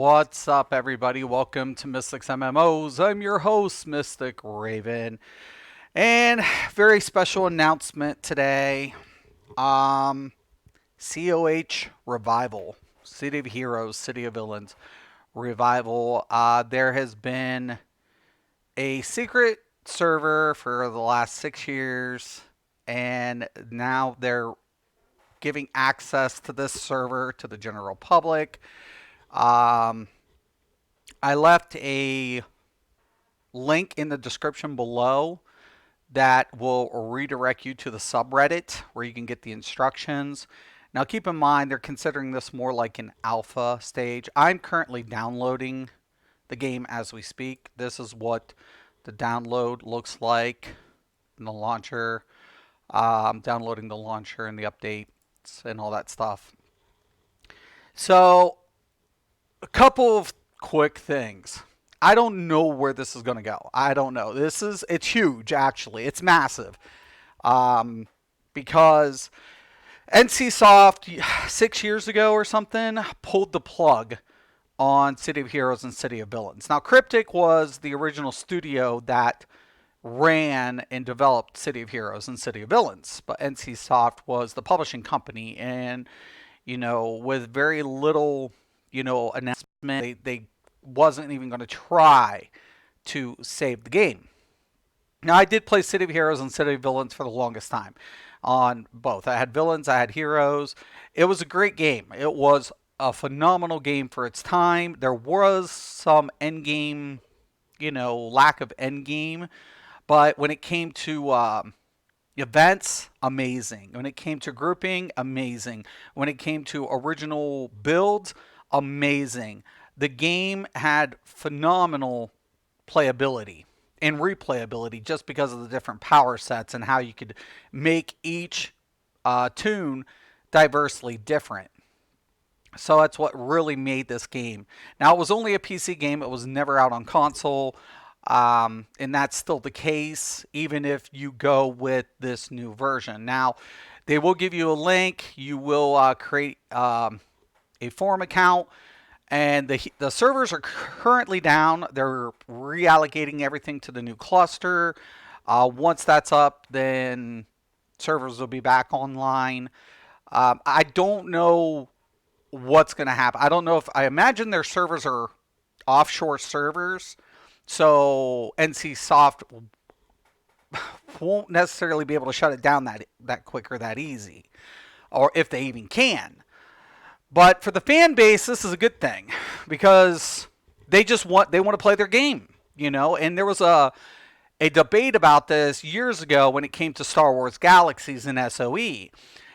What's up, everybody? Welcome to Mystics MMOs. I'm your host, Mystic Raven, and very special announcement today. Um, COH Revival, City of Heroes, City of Villains Revival. There has been a secret server for the last 6 years, and now they're giving access to this server to the general public. Um, I left a link in the description below that will redirect you to the subreddit where you can get the instructions. Now, keep in mind, they're considering this more like an alpha stage. I'm currently downloading the game as we speak. This is what the download looks like in the launcher. Downloading the launcher and the updates and all that stuff. So, a couple of quick things. I don't know where this is going to go. I don't know. It's huge, actually. It's massive. Um, because NCSoft 6 years ago or something pulled the plug on City of Heroes and City of Villains. Now, Cryptic was the original studio that ran and developed City of Heroes and City of Villains, but NCSoft was the publishing company, and with very little, announcement, they wasn't even going to try to save the game. Now, I did play City of Heroes and City of Villains for the longest time on both. I had villains, I had heroes. It was a great game. It was a phenomenal game for its time. There was some end game, lack of end game, but when it came to events, amazing. When it came to grouping, amazing. When it came to original builds, amazing. The game had phenomenal playability and replayability just because of the different power sets and how you could make each tune diversely different. So that's what really made this game. Now, it was only a PC game, it was never out on console. And that's still the case, even if you go with this new version. Now, they will give you a link. You will create a forum account, and the servers are currently down. They're reallocating everything to the new cluster. Once that's up, then servers will be back online. I don't know what's going to happen. I don't know if I imagine their servers are offshore servers, so NCSoft won't necessarily be able to shut it down that quick or that easy, or if they even can. But for the fan base, this is a good thing because they want to play their game, And there was a debate about this years ago when it came to Star Wars Galaxies and SOE,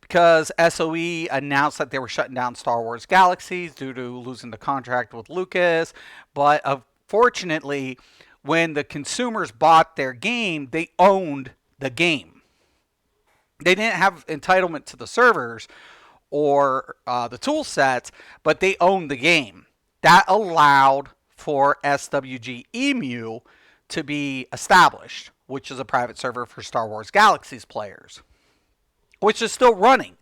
because SOE announced that they were shutting down Star Wars Galaxies due to losing the contract with Lucas. But fortunately, when the consumers bought their game, they owned the game. They didn't have entitlement to the servers or the tool sets, but they owned the game. That allowed for SWG Emu to be established, which is a private server for Star Wars Galaxies players, which is still running.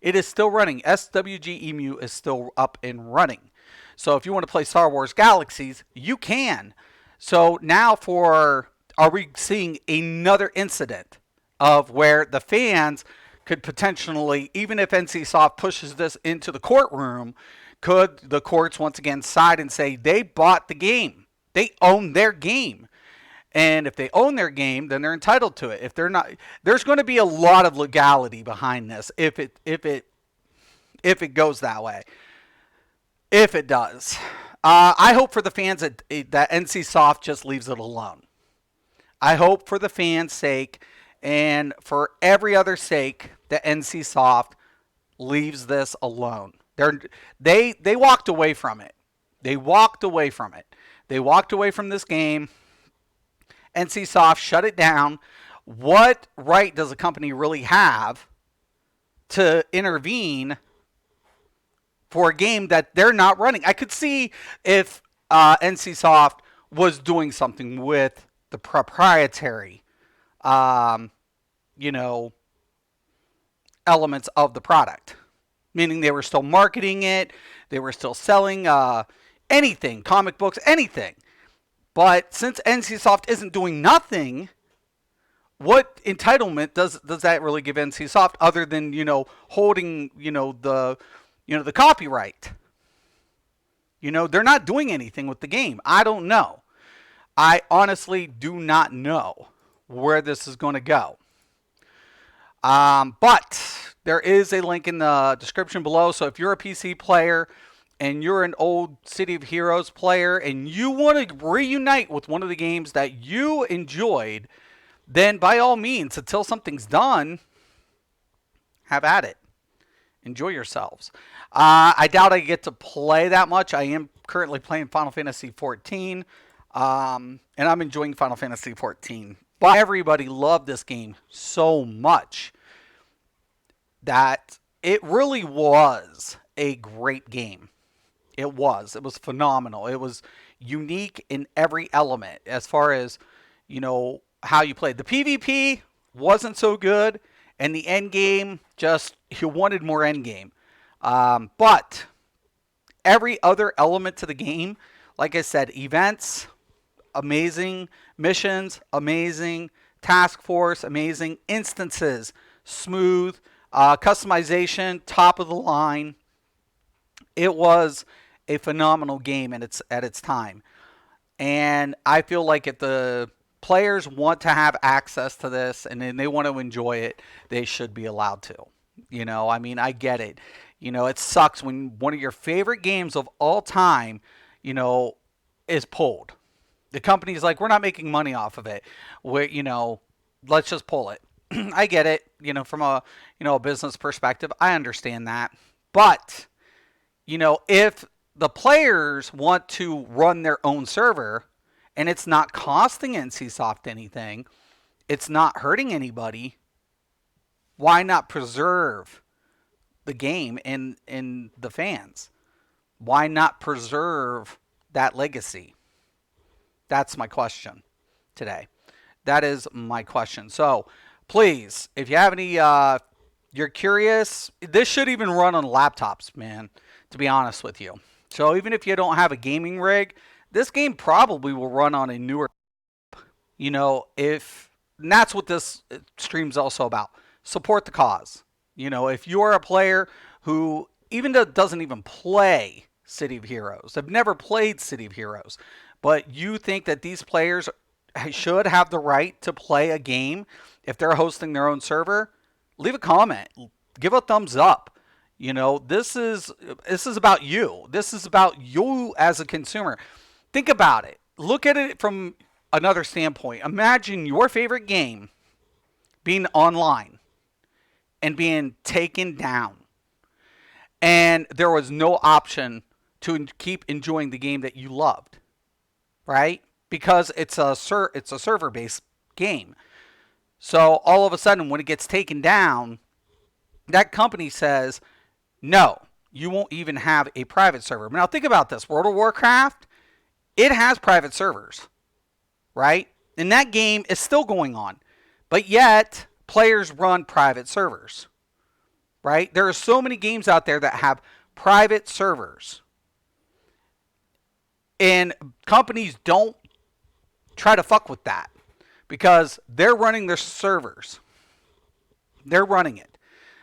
It is still running. SWG Emu is still up and running. So if you want to play Star Wars Galaxies, you can. So now are we seeing another incident of where the fans could potentially, even if NCSoft pushes this into the courtroom, could the courts once again side and say they bought the game? They own their game. And if they own their game, then they're entitled to it. If they're not, there's going to be a lot of legality behind this if it goes that way. If it does, I hope for the fans that NCSoft just leaves it alone. I hope for the fans' sake and for every other sake that NCSoft leaves this alone. They walked away from it. They walked away from it. They walked away from this game. NCSoft shut it down. What right does a company really have to intervene for a game that they're not running? I could see if NCSoft was doing something with the proprietary, um, you know, elements of the product, meaning they were still marketing it, they were still selling anything, comic books, anything. But since NCSoft isn't doing nothing, what entitlement does that really give NCSoft other than holding the copyright? They're not doing anything with the game. I don't know. I honestly do not know where this is going to go. But there is a link in the description below. So if you're a PC player and you're an old City of Heroes player and you want to reunite with one of the games that you enjoyed, then by all means, until something's done, have at it. Enjoy yourselves. I doubt I get to play that much. I am currently playing Final Fantasy XIV, and I'm enjoying Final Fantasy XIV. But everybody loved this game so much that it really was a great game. It was. It was phenomenal. It was unique in every element as far as, how you played. The PvP wasn't so good, and the end game, just, you wanted more end game. But every other element to the game, like I said, events, amazing. Missions, amazing. Task force, amazing. Instances, smooth. Customization, top of the line. It was a phenomenal game at its time. And I feel like if the players want to have access to this and then they want to enjoy it, they should be allowed to. I get it. It sucks when one of your favorite games of all time, is pulled. The company's like, we're not making money off of it. Let's just pull it. I get it. From a business perspective, I understand that. But, if the players want to run their own server and it's not costing NCSoft anything, it's not hurting anybody, why not preserve the game and the fans? Why not preserve that legacy? That's my question today. That is my question. So, please, if you have any, you're curious, this should even run on laptops, man, to be honest with you. So, even if you don't have a gaming rig, this game probably will run on a newer, and that's what this stream's also about. Support the cause. If you're a player who even doesn't even play City of Heroes, have never played City of Heroes, but you think that these players should have the right to play a game if they're hosting their own server, leave a comment. Give a thumbs up. This is about you. This is about you as a consumer. Think about it. Look at it from another standpoint. Imagine your favorite game being online and being taken down, and there was no option to keep enjoying the game that you loved, right? Because it's a server-based game. So all of a sudden, when it gets taken down, that company says, no, you won't even have a private server. Now think about this. World of Warcraft, it has private servers, right? And that game is still going on. But yet, players run private servers, right? There are so many games out there that have private servers. And companies don't try to fuck with that because they're running their servers. They're running it.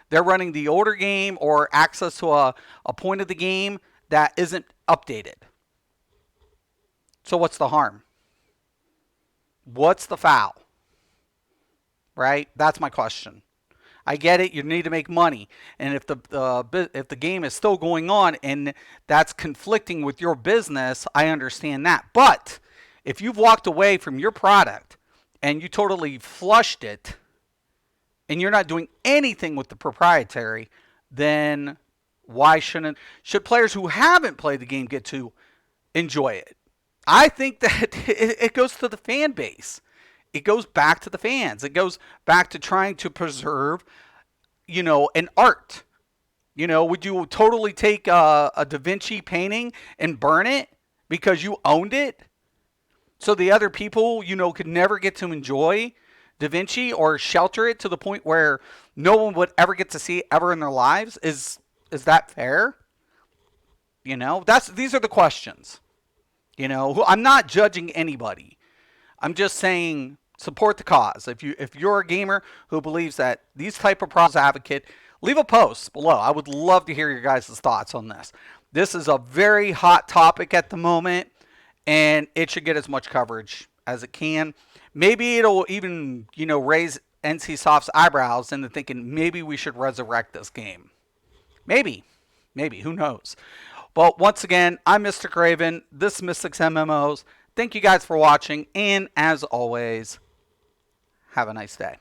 They're running the older game or access to a point of the game that isn't updated. So what's the harm? What's the foul? Right? That's my question. I get it. You need to make money, and if the game is still going on and that's conflicting with your business, I understand that. But if you've walked away from your product and you totally flushed it, and you're not doing anything with the proprietary, then why should players who haven't played the game get to enjoy it? I think that it goes to the fan base. It goes back to the fans. It goes back to trying to preserve, an art. Would you totally take a Da Vinci painting and burn it because you owned it? So the other people, could never get to enjoy Da Vinci or shelter it to the point where no one would ever get to see it ever in their lives? Is that fair? These are the questions. I'm not judging anybody. I'm just saying support the cause. If you're a gamer who believes that these type of problems advocate, leave a post below. I would love to hear your guys' thoughts on this. This is a very hot topic at the moment, and it should get as much coverage as it can. Maybe it'll even, raise NCSoft's eyebrows into thinking maybe we should resurrect this game. Maybe. Maybe. Who knows? Well, once again, I'm Mr. Raven. This is Mystics MMOs. Thank you guys for watching, and as always, have a nice day.